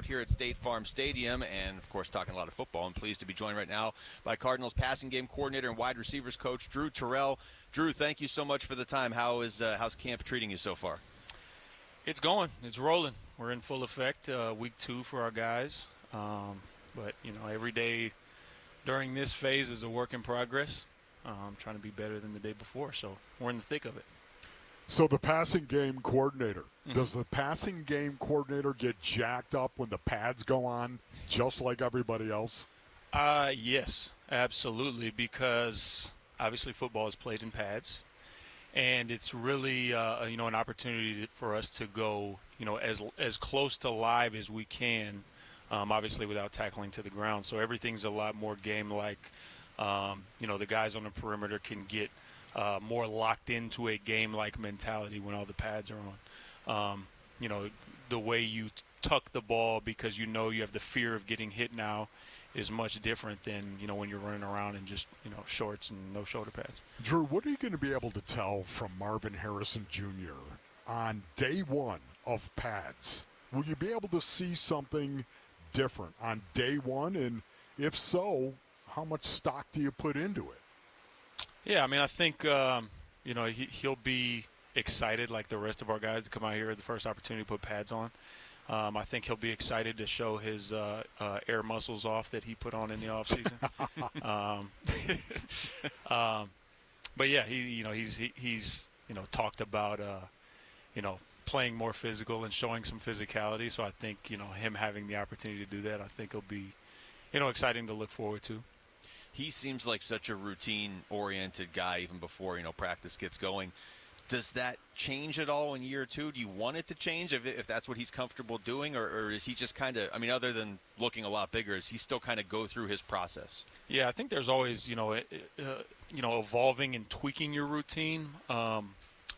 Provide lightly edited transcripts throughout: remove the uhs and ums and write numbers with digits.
out here at State Farm Stadium and, of course, talking a lot of football. I'm pleased to be joined right now by Cardinals passing game coordinator and wide receivers coach Drew Terrell. Drew, thank you so much for the time. How's camp treating you so far? It's going. It's rolling. We're in full effect. Week 2 for our guys. But, every day during this phase is a work in progress. Trying to be better than the day before. So we're in the thick of it. So the passing game coordinator, does the passing game coordinator get jacked up when the pads go on just like everybody else? Yes, absolutely, because obviously football is played in pads, and it's really an opportunity for us to go as close to live as we can, obviously without tackling to the ground. So everything's a lot more game-like. The guys on the perimeter can get more locked into a game-like mentality when all the pads are on. The way you tuck the ball because you have the fear of getting hit now is much different than, when you're running around in just, shorts and no shoulder pads. Drew, what are you going to be able to tell from Marvin Harrison Jr. on day one of pads? Will you be able to see something different on day one? And if so, how much stock do you put into it? Yeah, I think, he'll be excited like the rest of our guys to come out here at the first opportunity to put pads on. I think he'll be excited to show his air muscles off that he put on in the offseason. But yeah, he's talked about playing more physical and showing some physicality. So I think him having the opportunity to do that, I think will be exciting to look forward to. He seems like such a routine-oriented guy even before, practice gets going. Does that change at all in year 2? Do you want it to change if that's what he's comfortable doing? Or is he just kind of, other than looking a lot bigger, is he still kind of go through his process? Yeah, I think there's always, evolving and tweaking your routine. I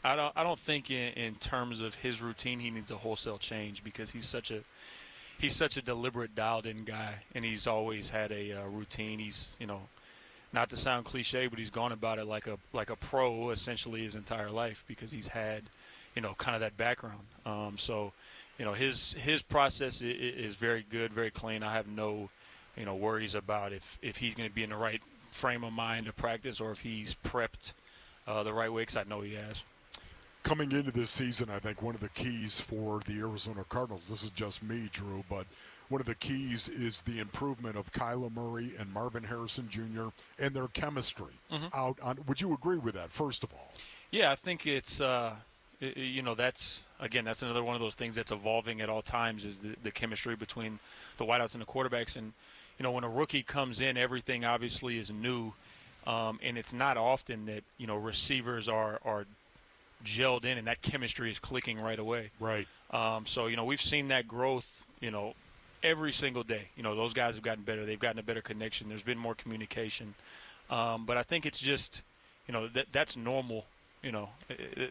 don't think in terms of his routine he needs a wholesale change because he's such a deliberate, dialed-in guy, and he's always had a routine. He's, not to sound cliche, but he's gone about it like a pro essentially his entire life because he's had, kind of that background. So, his process is very good, very clean. I have no, worries about if he's going to be in the right frame of mind to practice or if he's prepped the right way, because I know he has. Coming into this season, I think one of the keys for the Arizona Cardinals, this is just me, Drew, but one of the keys is the improvement of Kyler Murray and Marvin Harrison Jr. and their chemistry out on. Would you agree with that, first of all? Yeah, I think it's, that's another one of those things that's evolving at all times is the chemistry between the wideouts and the quarterbacks. And, when a rookie comes in, everything obviously is new. And it's not often that, receivers are gelled in and that chemistry is clicking right away. Right. So, we've seen that growth, every single day. Those guys have gotten better. They've gotten a better connection. There's been more communication. But I think it's just, that's normal.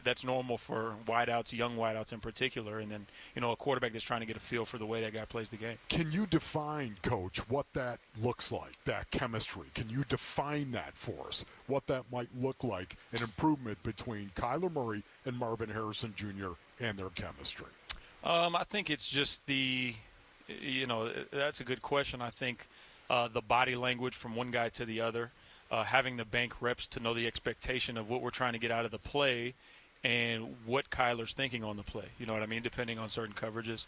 That's normal for wideouts, young wideouts in particular, and then, a quarterback that's trying to get a feel for the way that guy plays the game. Can you define, Coach, what that looks like, that chemistry? Can you define that for us, what that might look like, an improvement between Kyler Murray and Marvin Harrison Jr. and their chemistry? I think it's just that's a good question. I think the body language from one guy to the other, having the bank reps to know the expectation of what we're trying to get out of the play and what Kyler's thinking on the play, depending on certain coverages.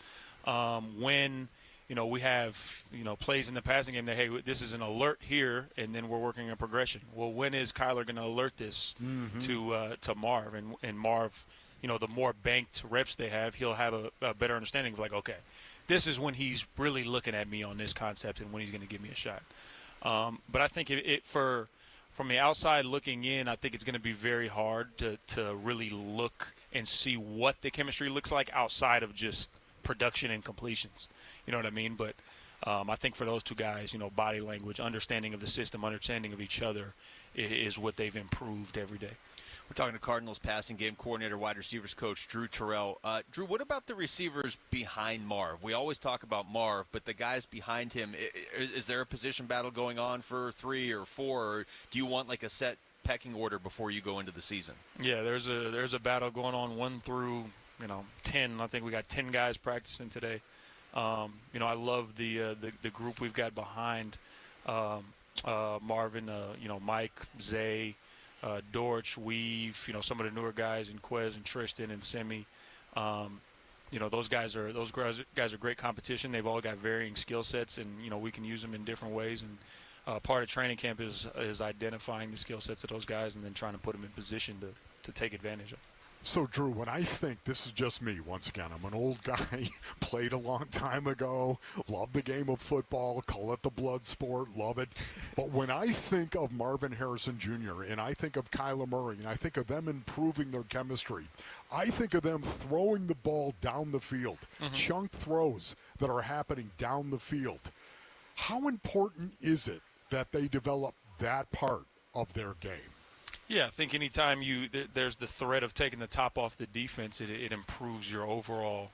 When, we have, plays in the passing game that, hey, this is an alert here, and then we're working a progression. Well, when is Kyler going to alert this to Marv? And Marv, the more banked reps they have, he'll have a better understanding of, like, okay, this is when he's really looking at me on this concept and when he's going to give me a shot. But I think from the outside looking in, I think it's going to be very hard to really look and see what the chemistry looks like outside of just production and completions. You know what I mean? But I think for those two guys, body language, understanding of the system, understanding of each other is what they've improved every day. We're talking to Cardinals passing game coordinator, wide receivers coach Drew Terrell. Drew, what about the receivers behind Marv? We always talk about Marv, but the guys behind him, is there a position battle going on for 3 or 4, or do you want like a set pecking order before you go into the season? Yeah, there's a battle going on 1 through 10. I think we got 10 guys practicing today. I love the group we've got behind Marvin, Mike, Zay, Dortch, Weave, some of the newer guys in Quez and Tristan and Semi. Those guys are great competition. They've all got varying skill sets, and we can use them in different ways. And part of training camp is identifying the skill sets of those guys and then trying to put them in position to take advantage of. So, Drew, when I think, this is just me, once again, I'm an old guy, played a long time ago, love the game of football, call it the blood sport, love it. But when I think of Marvin Harrison Jr. and I think of Kyler Murray and I think of them improving their chemistry, I think of them throwing the ball down the field, chunk throws that are happening down the field. How important is it that they develop that part of their game? Yeah, I think anytime there's the threat of taking the top off the defense, it improves your overall,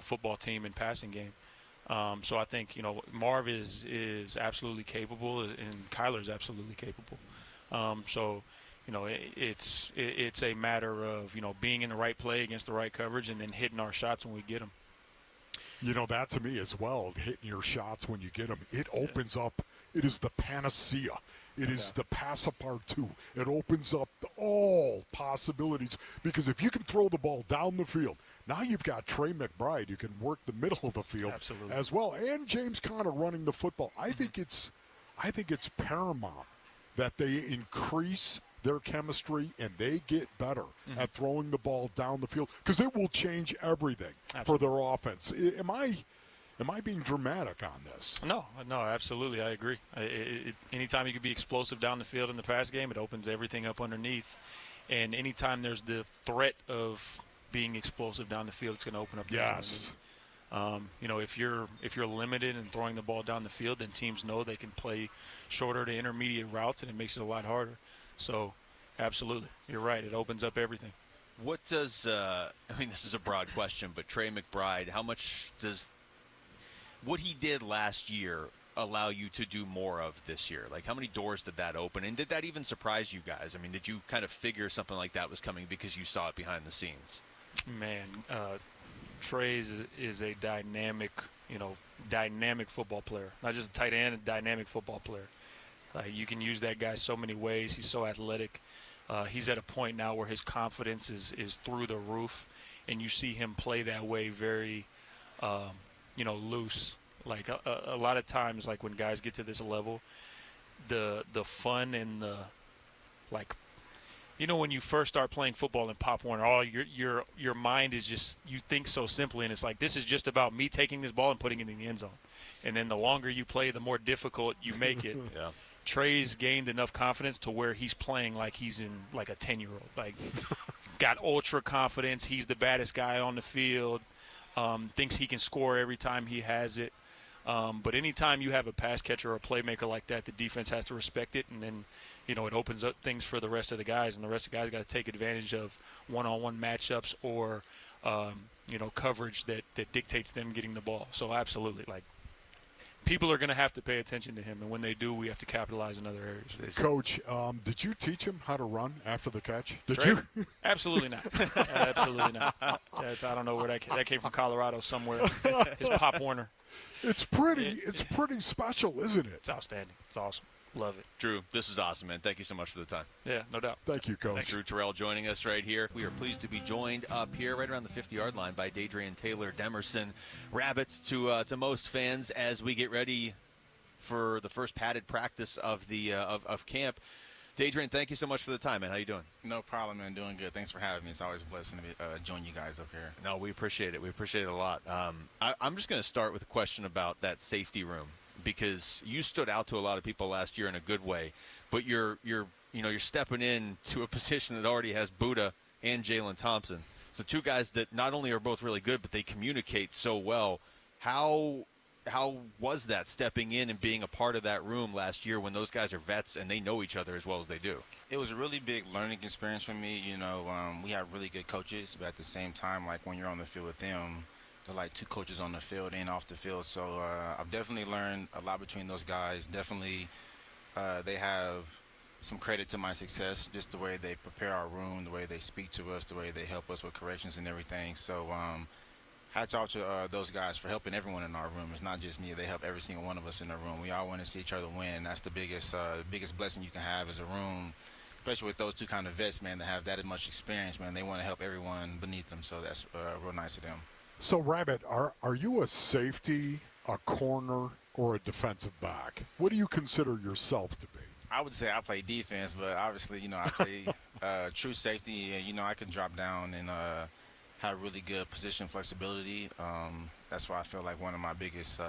football team and passing game. So I think, Marv is absolutely capable and Kyler's absolutely capable. It's a matter of, being in the right play against the right coverage and then hitting our shots when we get them. That to me as well, hitting your shots when you get them, it opens up. It is the panacea. It is the passepartout. It opens up all possibilities because if you can throw the ball down the field, now you've got Trey McBride who can work the middle of the field as well, and James Conner running the football. I think it's paramount that they increase their chemistry and they get better at throwing the ball down the field because it will change everything for their offense. Am I being dramatic on this? No, absolutely. I agree. Anytime you can be explosive down the field in the pass game, it opens everything up underneath. And anytime there's the threat of being explosive down the field, it's going to open up. Yes. If you're limited in throwing the ball down the field, then teams know they can play shorter to intermediate routes, and it makes it a lot harder. So, absolutely, you're right. It opens up everything. What does this is a broad question, but Trey McBride, how much does what he did last year allow you to do more of this year? Like, how many doors did that open? And did that even surprise you guys? I mean, did you kind of figure something like that was coming because you saw it behind the scenes? Man, Trey is a dynamic football player. Not just a tight end, a dynamic football player. You can use that guy so many ways. He's so athletic. He's at a point now where his confidence is through the roof, and you see him play that way very loose. Like a lot of times, like when guys get to this level, the fun and the when you first start playing football in Pop Warner, your mind is just, you think so simply, and it's like, this is just about me taking this ball and putting it in the end zone. And then the longer you play, the more difficult you make it. Yeah. Trey's gained enough confidence to where he's playing like he's in like a 10-year-old. Like, got ultra confidence. He's the baddest guy on the field. Thinks he can score every time he has it. But anytime you have a pass catcher or a playmaker like that, the defense has to respect it, and then, it opens up things for the rest of the guys, and the rest of the guys got to take advantage of one-on-one matchups or, coverage that dictates them getting the ball. So absolutely, people are going to have to pay attention to him, and when they do, we have to capitalize in other areas. Coach, did you teach him how to run after the catch? Did Trey? you? Absolutely not. Absolutely not. I don't know where that came from. Colorado somewhere. His Pop Warner. It's pretty special, isn't it? It's outstanding. It's awesome. Love it. Drew, this was awesome, man. Thank you so much for the time. Yeah, no doubt. Thank you, Coach. Thanks, Drew Terrell, joining us right here. We are pleased to be joined up here right around the 50-yard line by Dadrion Taylor-Demerson. Rabbits to most fans as we get ready for the first padded practice of the of camp. Dadrion, thank you so much for the time, man. How you doing? No problem, man. Doing good. Thanks for having me. It's always a blessing to join you guys up here. No, we appreciate it. We appreciate it a lot. I'm just going to start with a question about that safety room, because you stood out to a lot of people last year in a good way, but you're stepping into a position that already has Buddha and Jalen Thompson. So two guys that not only are both really good, but they communicate so well. How was that, stepping in and being a part of that room last year when those guys are vets and they know each other as well as they do? It was a really big learning experience for me. We have really good coaches, but at the same time, like when you're on the field with them, they're like two coaches on the field and off the field. So I've definitely learned a lot between those guys. Definitely they have some credit to my success, just the way they prepare our room, the way they speak to us, the way they help us with corrections and everything. So hats off to those guys for helping everyone in our room. It's not just me; they help every single one of us in the room. We all want to see each other win. That's the biggest blessing you can have as a room, especially with those two kind of vets, man, that have that much experience, man. They want to help everyone beneath them, so that's real nice of them. So, Rabbit, are you a safety, a corner, or a defensive back? What do you consider yourself to be? I would say I play defense, but obviously, I play true safety, and I can drop down and have really good position flexibility. That's why I feel like one of my biggest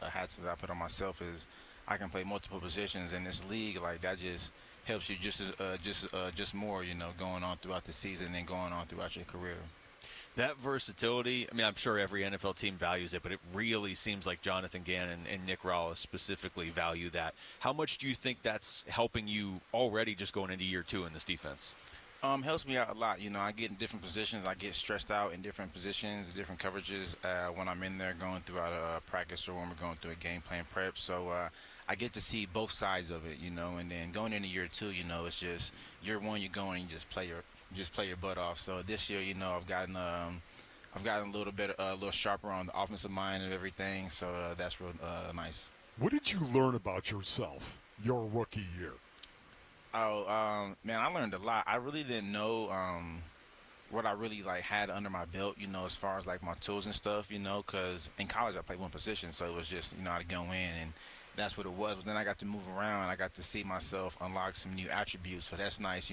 hats that I put on myself is I can play multiple positions in this league. Like that just helps you just more, going on throughout the season and going on throughout your career. That versatility, I mean, I'm sure every NFL team values it, but it really seems like Jonathan Gannon and Nick Rallis specifically value that. How much do you think that's helping you already just going into year 2 in this defense? Helps me out a lot. I get in different positions. I get stressed out in different positions, different coverages when I'm in there going throughout a practice or when we're going through a game plan prep. So I get to see both sides of it, and then going into year 2, it's just year 1, you go and you just play your butt off. So this year, I've gotten a little sharper on the offensive mind and everything. So that's real nice. What did you learn about yourself your rookie year? Oh, man, I learned a lot. I really didn't know what I really had under my belt, as far as my tools and stuff, because in college I played one position, so it was just, I'd go in and that's what it was. But then I got to move around. I got to see myself unlock some new attributes, so that's nice,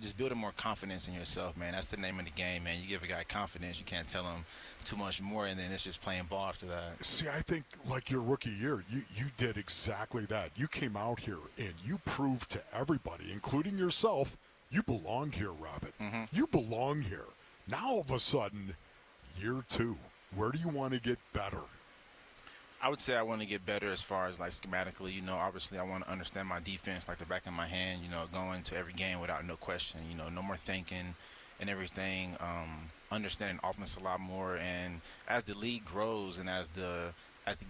just building more confidence in yourself, man. That's the name of the game, man. You give a guy confidence, you can't tell him too much more, and then it's just playing ball after that. See, I think your rookie year, you did exactly that. You came out here and you proved to everybody, including yourself, you belong here, Rabbit. Mm-hmm. You belong here. Now, all of a sudden, year 2, where do you want to get better? I would say I want to get better as far as schematically. Obviously I want to understand my defense like the back of my hand. Go into every game without no question. No more thinking and everything. Understanding offense a lot more. And as the league grows and as the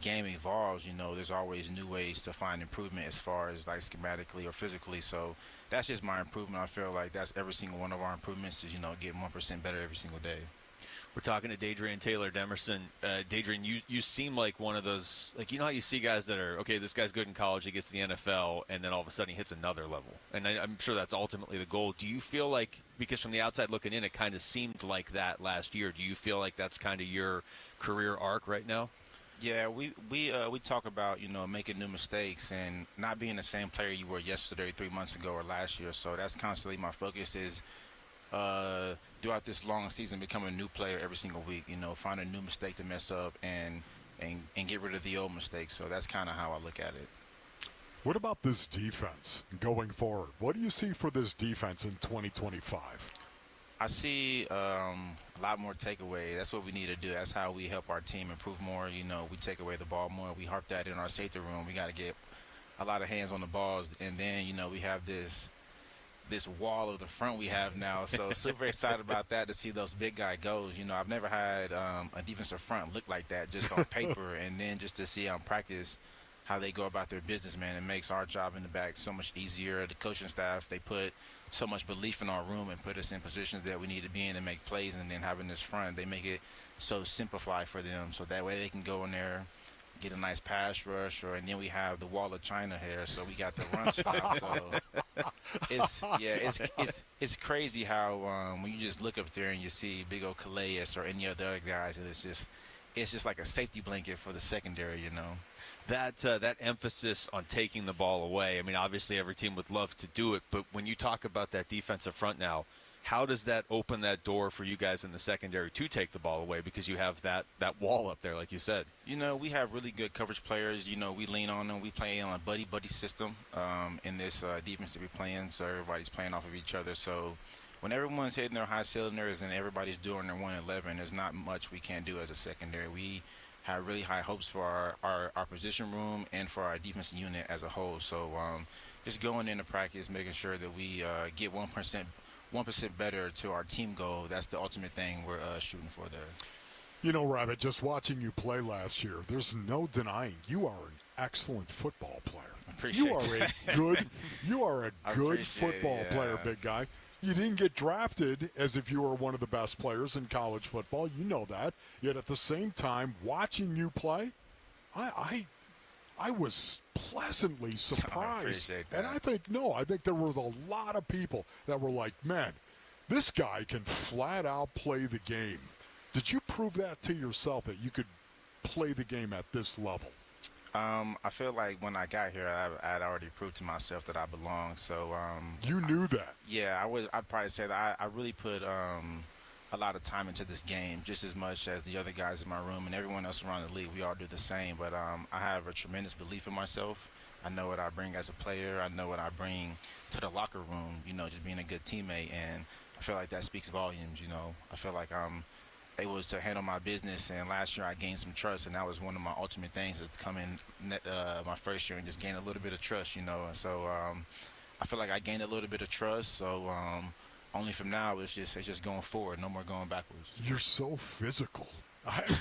game evolves, there's always new ways to find improvement as far as schematically or physically. So that's just my improvement. I feel like that's every single one of our improvements is get 1% better every single day. We're talking to Dadrion Taylor-Demerson. Dadrion, you seem like one of those, how you see guys that are, okay, this guy's good in college, he gets to the NFL, and then all of a sudden he hits another level. And I'm sure that's ultimately the goal. Do you feel like, because from the outside looking in, it kind of seemed like that last year, do you feel like that's kind of your career arc right now? Yeah, we talk about, making new mistakes and not being the same player you were yesterday, 3 months ago, or last year. So that's constantly my focus is throughout this long season, become a new player every single week. Find a new mistake to mess up and get rid of the old mistakes. So that's kind of how I look at it. What about this defense going forward? What do you see for this defense in 2025? I see a lot more takeaway. That's what we need to do. That's how we help our team improve more. We take away the ball more. We harp that in our safety room. We got to get a lot of hands on the balls, and then we have this wall of the front we have now. So super excited about that, to see those big guy goes. I've never had a defensive front look like that just on paper, and then just to see on practice how they go about their business, man. It makes our job in the back so much easier. The coaching staff, they put so much belief in our room and put us in positions that we need to be in to make plays, and then having this front, they make it so simplified for them, so that way they can go in there, get a nice pass rush, and then we have the wall of China here, so we got the run stop. So it's crazy how when you just look up there and you see big old Calais or any other guys, it's just like a safety blanket for the secondary, That emphasis on taking the ball away, I mean, obviously every team would love to do it, but when you talk about that defensive front now, how does that open that door for you guys in the secondary to take the ball away, because you have that wall up there, like you said? We have really good coverage players. We lean on them. We play on a buddy system in this defense that we're playing, so everybody's playing off of each other. So when everyone's hitting their high cylinders and everybody's doing their 111, there's not much we can do as a secondary. We have really high hopes for our position room and for our defensive unit as a whole. So just going into practice, making sure that we get 1% better to our team goal. That's the ultimate thing we're shooting for there. Rabbit, just watching you play last year, there's no denying you are an excellent football player. You are a good football player, big guy. You didn't get drafted as if you were one of the best players in college football. You know that. Yet at the same time, watching you play, I was pleasantly surprised. Appreciate that. And I think there was a lot of people that were like, man, this guy can flat out play the game. Did you prove that to yourself that you could play the game at this level? I feel like when I got here, I'd already proved to myself that I belong. So you knew that. Yeah, I'd probably say that I really put a lot of time into this game, just as much as the other guys in my room and everyone else around the league. We all do the same. But I have a tremendous belief in myself. I know what I bring as a player. I know what I bring to the locker room. Just being a good teammate, and I feel like that speaks volumes. I feel like I'm able to handle my business, and last year I gained some trust, and that was one of my ultimate things that's come in my first year and just gain a little bit of trust, and so I feel like I gained a little bit of trust, so only from now it's just going forward, no more going backwards. You're so physical.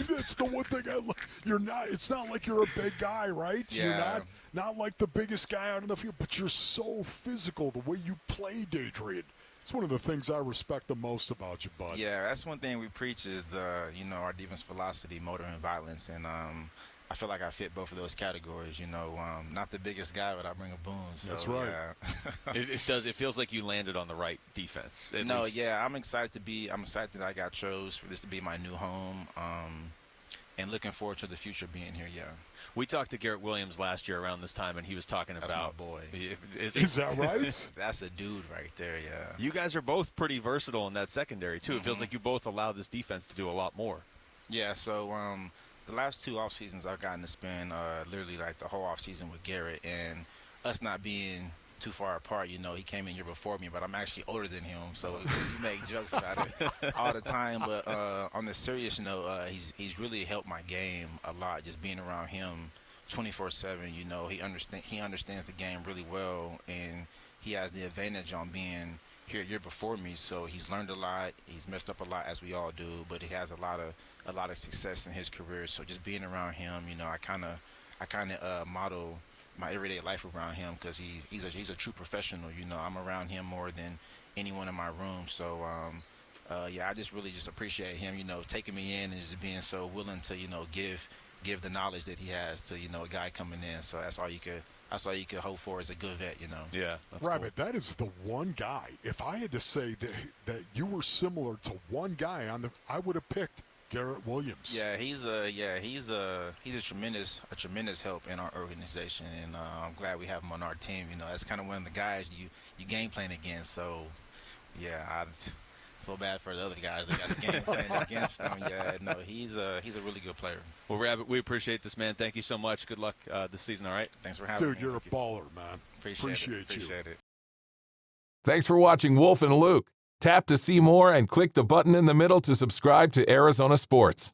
That's the one thing I look. It's not like you're a big guy, right? Yeah. You're not like the biggest guy out in the field, but you're so physical the way you play, Dadrion. It's one of the things I respect the most about you, bud. Yeah, that's one thing we preach is our defense velocity, motor, and violence, and I feel like I fit both of those categories. Not the biggest guy, but I bring a boom. So, that's right. Yeah. It feels like you landed on the right defense. Yeah, I'm excited that I got chose for this to be my new home, and looking forward to the future being here. Yeah. We talked to Garrett Williams last year around this time, and he was talking That's about my boy. Is that right? That's a dude right there. Yeah. You guys are both pretty versatile in that secondary too. It feels like you both allow this defense to do a lot more. Yeah. So the last 2 off seasons I've gotten to spend literally like the whole off season with Garrett, and us not being too far apart. He came in year before me, but I'm actually older than him, so we make jokes about it all the time. But on the serious note, he's really helped my game a lot. Just being around him 24/7. He understands the game really well, and he has the advantage on being here a year before me. So he's learned a lot. He's messed up a lot, as we all do, but he has a lot of success in his career. So just being around him, I kind of model my everyday life around him, because he's a true professional. I'm around him more than anyone in my room. So I just really just appreciate him, taking me in and just being so willing to give the knowledge that he has to a guy coming in. So that's all you could hope for as a good vet. Yeah, that's Rabbit, cool. That is the one guy. If I had to say that you were similar to one guy I would have picked Garrett Williams. Yeah, he's a tremendous help in our organization, and I'm glad we have him on our team. That's kind of one of the guys you game plan against. So, yeah, I feel bad for the other guys that got a game plan against him. Yeah, no, he's a really good player. Well, Rabbit, we appreciate this, man. Thank you so much. Good luck this season. All right. Thanks for having me. Dude, you're a baller, man. Appreciate you. Appreciate it. Thanks for watching Wolf and Luke. Tap to see more and click the button in the middle to subscribe to Arizona Sports.